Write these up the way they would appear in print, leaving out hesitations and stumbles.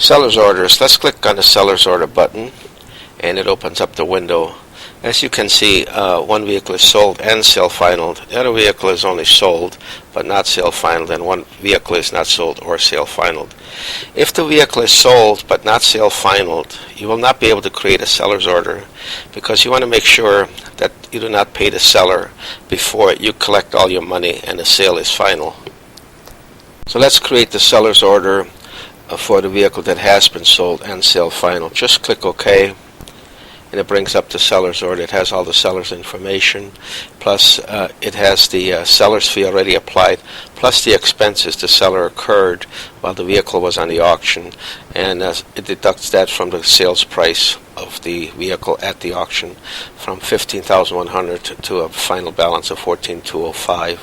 Seller's orders. Let's click on the seller's order button and it opens up the window. As you can see, one vehicle is sold and sale finalized. The other vehicle is only sold but not sale finalized, and one vehicle is not sold or sale finalized. If the vehicle is sold but not sale finalized, you will not be able to create a seller's order because you want to make sure that you do not pay the seller before you collect all your money and the sale is final. So let's create the seller's order for the vehicle that has been sold and sale final. Just click OK. And it brings up the seller's order. It has all the seller's information, plus it has the seller's fee already applied, plus the expenses the seller incurred while the vehicle was on the auction, and it deducts that from the sales price of the vehicle at the auction from $15,100 to a final balance of $14,205.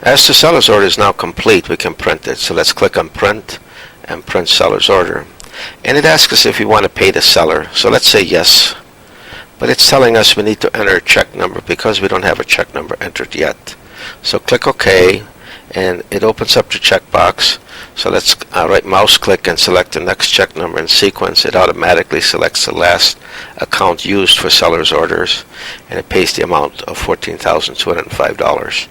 As the seller's order is now complete, we can print it. So let's click on Print and print seller's order. And it asks us if we want to pay the seller. So let's say yes. But it's telling us we need to enter a check number because we don't have a check number entered yet. So click OK, and it opens up the checkbox. So let's right mouse click and select the next check number in sequence. It automatically selects the last account used for seller's orders, and it pays the amount of $14,205.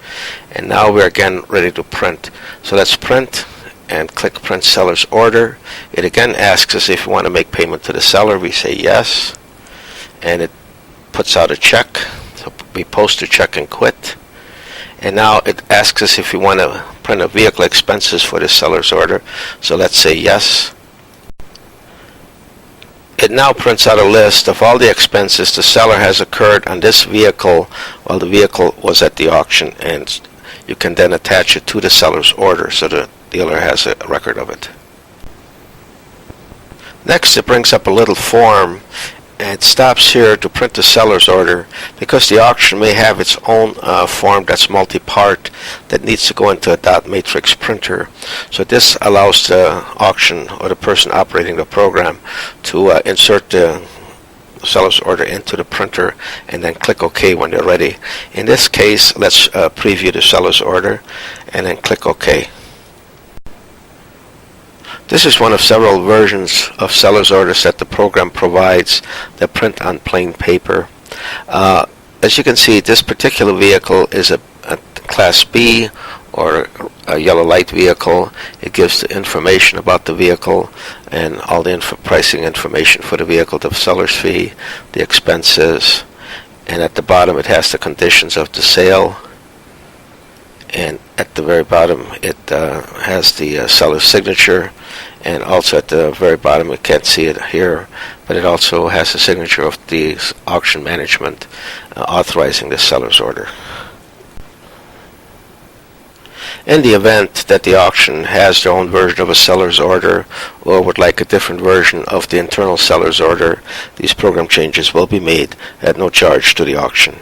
And now we're again ready to print. So let's print and click Print Seller's Order. It again asks us if we want to make payment to the seller. We say yes, and it puts out a check. So we post a check and quit. And now it asks us if we want to print a vehicle expenses for the seller's order. So let's say yes. It now prints out a list of all the expenses the seller has incurred on this vehicle while the vehicle was at the auction, and you can then attach it to the seller's order so the dealer has a record of it. Next, it brings up a little form, and it stops here to print the seller's order because the auction may have its own form that's multi-part that needs to go into a dot matrix printer. So this allows the auction or the person operating the program to insert the seller's order into the printer and then click OK when they're ready. In this case, let's preview the seller's order and then click OK. This is one of several versions of seller's orders that the program provides that print on plain paper. As you can see, this particular vehicle is a Class B or a yellow light vehicle. It gives the information about the vehicle and all the pricing information for the vehicle, the seller's fee, the expenses, and at the bottom it has the conditions of the sale. And at the very bottom it has the seller's signature, and also at the very bottom, we can't see it here, but it also has the signature of the auction management authorizing the seller's order. In the event that the auction has their own version of a seller's order or would like a different version of the internal seller's order, these program changes will be made at no charge to the auction.